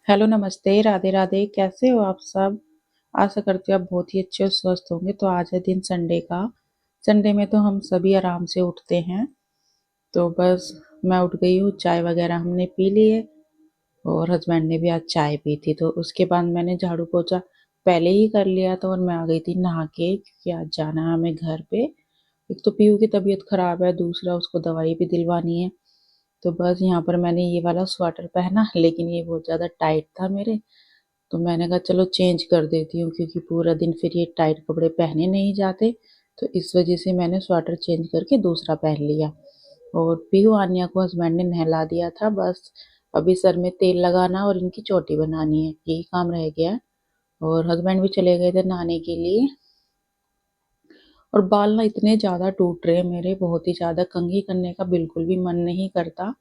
Hello, नमस्ते, राधे राधे। कैसे हो आप सब? आशा करती हूँ आप बहुत ही अच्छे और स्वस्थ होंगे। तो आज है दिन संडे का। संडे में तो हम सभी आराम से उठते हैं। तो बस मैं उठ गई हूँ, चाय वगैरह हमने पी ली है और हस्बैंड ने भी आज चाय पी थी। तो उसके बाद मैंने झाड़ू पोछा पहले ही कर लिया था और मैं आ गई थी नहा के, क्योंकि आज जाना है हमें घर पे। एक तो पीहू की तबीयत खराब है, दूसरा उसको दवाई भी दिलवानी है। तो बस यहाँ पर मैंने ये वाला स्वेटर पहना, लेकिन ये बहुत ज़्यादा टाइट था मेरे। तो मैंने कहा चलो चेंज कर देती हूँ, क्योंकि पूरा दिन फिर ये टाइट कपड़े पहने नहीं जाते। तो इस वजह से मैंने स्वेटर चेंज करके दूसरा पहन लिया। और पीहू आन्या को हस्बैंड ने नहला दिया था। बस अभी सर में तेल लगाना और इनकी चोटी बनानी है, यही काम रह गया है। और हस्बैंड भी चले गए थे नहाने के लिए। और बाल ना इतने ज़्यादा टूट रहे हैं मेरे, बहुत ही ज़्यादा। कंघी करने का बिल्कुल भी मन नहीं करता।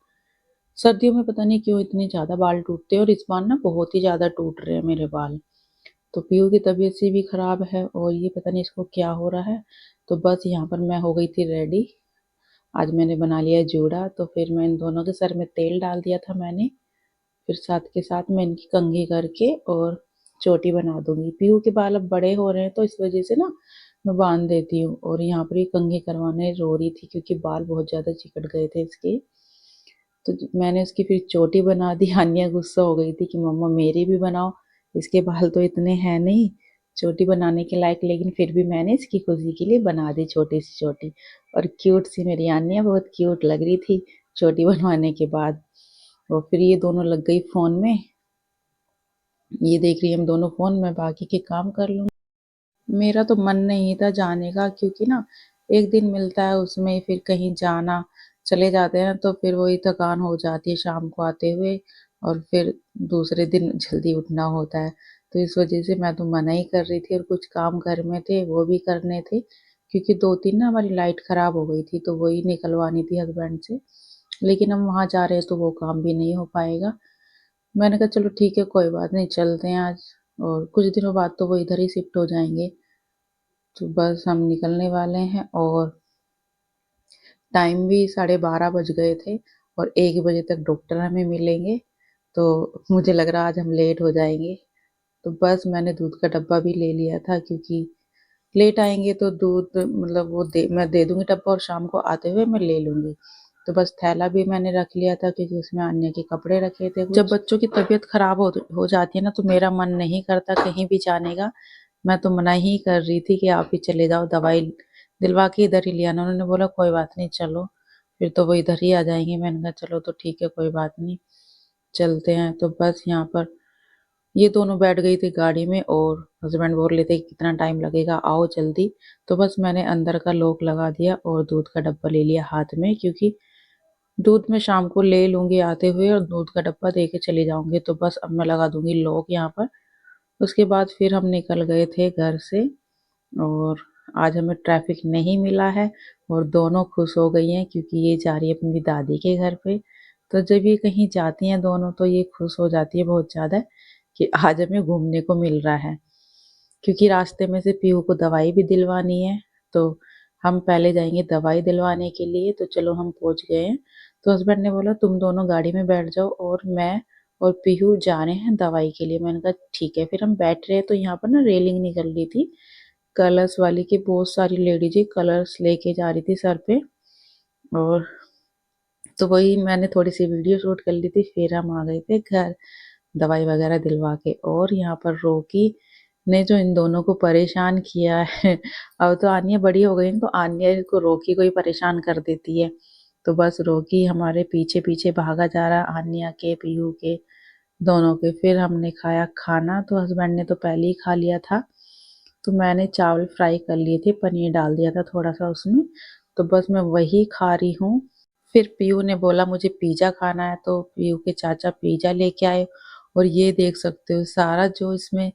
सर्दियों में पता नहीं क्यों इतने ज़्यादा बाल टूटते हैं, और इस बार ना बहुत ही ज़्यादा टूट रहे हैं मेरे बाल। तो पीहू की तबीयत सी भी खराब है और ये पता नहीं इसको क्या हो रहा है। तो बस यहाँ पर मैं हो गई थी रेडी। आज मैंने बना लिया जूड़ा, तो फिर मैं इन दोनों के सर में तेल डाल दिया था मैंने। फिर साथ के साथ मैं इनकी कंघी करके और चोटी बना दूंगी। पीहू के बाल अब बड़े हो रहे हैं, तो इस वजह से ना मैं बांध देती हूँ। और यहाँ पर ये कंघी करवाने रो रही थी, क्योंकि बाल बहुत ज़्यादा चिकट गए थे इसके। तो मैंने उसकी फिर चोटी बना दी। हानिया गुस्सा हो गई थी कि मम्मा मेरी भी बनाओ, इसके बाल तो इतने हैं नहीं चोटी बनाने के लायक। लेकिन फिर भी मैंने इसकी खुशी के लिए बना दी छोटी सी चोटी। और क्यूट सी मेरी आन्या बहुत क्यूट लग रही थी चोटी बनवाने के बाद। और फिर ये दोनों लग गई फोन में। ये देख रही है हम दोनों फोन में, बाकी के काम कर लूंगी। मेरा तो मन नहीं था जाने का, क्योंकि ना एक दिन मिलता है, उसमें फिर कहीं जाना, चले जाते हैं तो फिर वही थकान हो जाती है शाम को आते हुए। और फिर दूसरे दिन जल्दी उठना होता है। तो इस वजह से मैं तो मना ही कर रही थी। और कुछ काम घर में थे वो भी करने थे, क्योंकि 2-3 ना हमारी लाइट खराब हो गई थी, तो वही निकलवानी थी हस्बैंड से। लेकिन हम वहाँ जा रहे हैं तो वो काम भी नहीं हो पाएगा। मैंने कहा चलो ठीक है, कोई बात नहीं, चलते हैं आज। और कुछ दिनों बाद तो वो इधर ही शिफ्ट हो जाएंगे। तो बस हम निकलने वाले हैं। और टाइम भी 12:30 बज गए थे। और 1 बजे तक डॉक्टर हमें मिलेंगे। तो मुझे लग रहा आज हम लेट हो जाएंगे। तो बस मैंने दूध का डब्बा भी ले लिया था, क्योंकि लेट आएंगे तो दूध मतलब मैं दे दूंगी डब्बा, और शाम को आते हुए मैं ले लूंगी। तो बस थैला भी मैंने रख लिया था, क्योंकि उसमें अन्य के कपड़े रखे थे कुछ। जब बच्चों की तबीयत खराब हो जाती है ना, तो मेरा मन नहीं करता कहीं भी जाने का। मैं तो मना ही कर रही थी कि आप ही चले जाओ, दवाई दिलवा के इधर ही ले आना। उन्होंने बोला कोई बात नहीं चलो, फिर तो वो इधर ही आ जाएंगे। मैंने कहा चलो तो ठीक है, कोई बात नहीं, चलते हैं। तो बस यहाँ पर ये दोनों बैठ गई थी गाड़ी में, और हस्बैंड बोल रहे थे कि कितना टाइम लगेगा, आओ जल्दी। तो बस मैंने अंदर का लॉक लगा दिया और दूध का डब्बा ले लिया हाथ में, क्योंकि दूध मैं शाम को ले लूंगी आते हुए, और दूध का डब्बा दे के चली जाऊंगी। तो बस अब मैं लगा दूंगी लॉक यहाँ पर। उसके बाद फिर हम निकल गए थे घर से। और आज हमें ट्रैफिक नहीं मिला है। और दोनों खुश हो गई हैं, क्योंकि ये जा रही है अपनी दादी के घर पे। तो जब ये कहीं जाती हैं दोनों, तो ये खुश हो जाती है बहुत ज़्यादा कि आज हमें घूमने को मिल रहा है। क्योंकि रास्ते में से पीहू को दवाई भी दिलवानी है। तो हम पहले जाएंगे दवाई दिलवाने के लिए। तो चलो हम पहुंच गए हैं। तो हस्बैंड ने बोला तुम दोनों गाड़ी में बैठ जाओ, और मैं और पीहू जा रहे हैं दवाई के लिए। मैंने कहा ठीक है। फिर हम बैठ रहे हैं, तो यहाँ पर ना रेलिंग निकल रही थी कलर्स वाली की। बहुत सारी लेडीज कलर्स लेके जा रही थी सर पे। और तो वही मैंने थोड़ी सी वीडियो शूट कर ली थी। फिर हम आ गए थे घर दवाई वगैरह दिलवा के। और यहाँ पर रोकी ने जो इन दोनों को परेशान किया है। अब तो आन्या बड़ी हो गई है, तो आन्या को रोकी को ही परेशान कर देती है। तो बस रोकी हमारे पीछे पीछे भागा जा रहा, आन्या के पीहू के दोनों के। फिर हमने खाया खाना। तो हस्बैंड ने तो पहले ही खा लिया था। तो मैंने चावल फ्राई कर लिए थे, पनीर डाल दिया था थोड़ा सा उसमें। तो बस मैं वही खा रही हूँ। फिर पीयू ने बोला मुझे पिज़्ज़ा खाना है, तो पीयू के चाचा पिज़्ज़ा लेके आए। और ये देख सकते हो सारा जो इसमें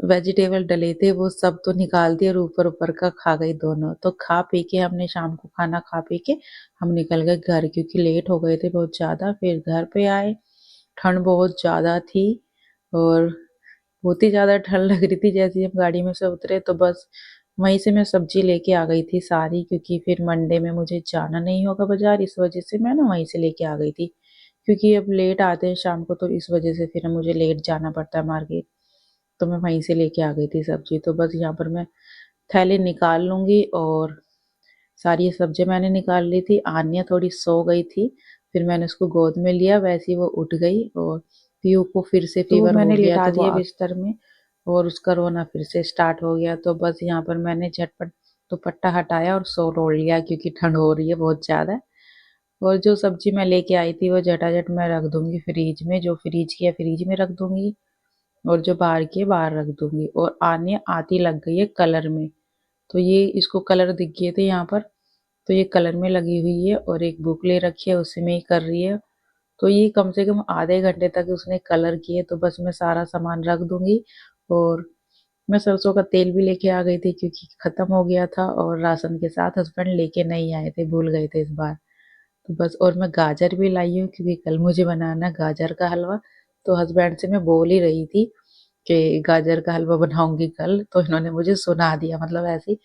वेजिटेबल डले थे वो सब तो निकाल दिए, और ऊपर ऊपर का खा गई दोनों। तो खा पी के हमने शाम को खाना खा पी के हम निकल गए घर, क्योंकि लेट हो गए थे बहुत ज़्यादा। फिर घर पे आए, ठंड बहुत ज़्यादा थी। और बहुत ही ज़्यादा ठंड लग रही थी। जैसे ही हम गाड़ी में से उतरे, तो बस वहीं से मैं सब्जी लेके आ गई थी सारी, क्योंकि फिर मंडे में मुझे जाना नहीं होगा बाजार। इस वजह से मैं ना वहीं से लेके आ गई थी, क्योंकि अब लेट आते हैं शाम को, तो इस वजह से फिर मुझे लेट जाना पड़ता है मार्केट। तो मैं वहीं से लेके आ गई थी सब्जी। तो बस यहाँ पर मैं थैली निकाल लूँगी और सारी सब्जी मैंने निकाल ली थी। आन्या थोड़ी सो गई थी, फिर मैंने उसको गोद में लिया, वैसे ही वो उठ गई और पीयू को फिर से तो फीवर हो मैंने गया लिटा तो वो दिया बिस्तर में और उसका रोना फिर से स्टार्ट हो गया। तो बस यहाँ पर मैंने झटपट दुपट्टा हटाया और सो ओढ़ लिया क्योंकि ठंड हो रही है बहुत ज़्यादा। और जो सब्जी मैं लेके आई थी वो झटाझट मैं रख दूंगी फ्रिज में, जो फ्रिज की है फ्रिज में रख दूंगी और जो बाहर की है बाहर रख दूंगी। और आने आती लग गई है कलर में, तो ये इसको कलर दिख गए थे यहाँ पर, तो ये कलर में लगी हुई है और एक बुक ले रखी है उसी में ही कर रही है। तो ये कम से कम आधे घंटे तक उसने कलर किए। तो बस मैं सारा सामान रख दूंगी और मैं सरसों का तेल भी लेके आ गई थी क्योंकि खत्म हो गया था और राशन के साथ हस्बैंड लेके नहीं आए थे, भूल गए थे इस बार। तो बस और मैं गाजर भी लाई हूँ क्योंकि कल मुझे बनाना है गाजर का हलवा। तो हस्बैंड से मैं बोल ही रही थी कि गाजर का हलवा बनाऊंगी कल, तो इन्होंने मुझे सुना दिया, मतलब ऐसे ही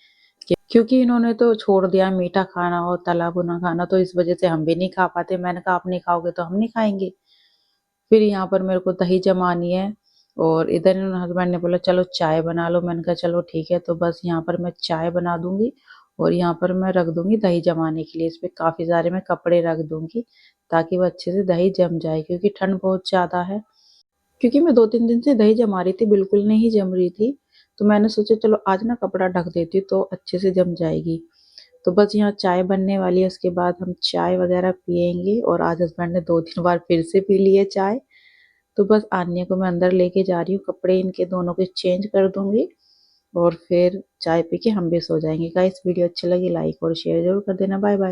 क्योंकि इन्होंने तो छोड़ दिया मीठा खाना और तला भुना खाना, तो इस वजह से हम भी नहीं खा पाते। मैंने कहा आप नहीं खाओगे तो हम नहीं खाएंगे। फिर यहाँ पर मेरे को दही जमानी है और इधर हस्बैंड ने बोला चलो चाय बना लो। मैंने कहा चलो ठीक है। तो बस यहाँ पर मैं चाय बना दूंगी और यहाँ पर मैं रख दूंगी दही जमाने के लिए। इस पे काफी सारे मैं कपड़े रख दूंगी ताकि वो अच्छे से दही जम जाए, क्योंकि ठंड बहुत ज्यादा है। क्योंकि मैं 2-3 दिन से दही जमा रही थी, बिल्कुल नहीं जम रही थी। तो मैंने सोचा चलो आज ना कपड़ा ढक देती हूँ तो अच्छे से जम जाएगी। तो बस यहाँ चाय बनने वाली है, उसके बाद हम चाय वगैरह पियेंगे। और आज हस्बैंड ने 2-3 बार फिर से पी ली है चाय। तो बस आन्या को मैं अंदर लेके जा रही हूँ, कपड़े इनके दोनों के चेंज कर दूंगी और फिर चाय पी के हम भी सो जाएंगे। गाइस वीडियो अच्छी लगी लाइक और शेयर जरूर कर देना। Bye bye.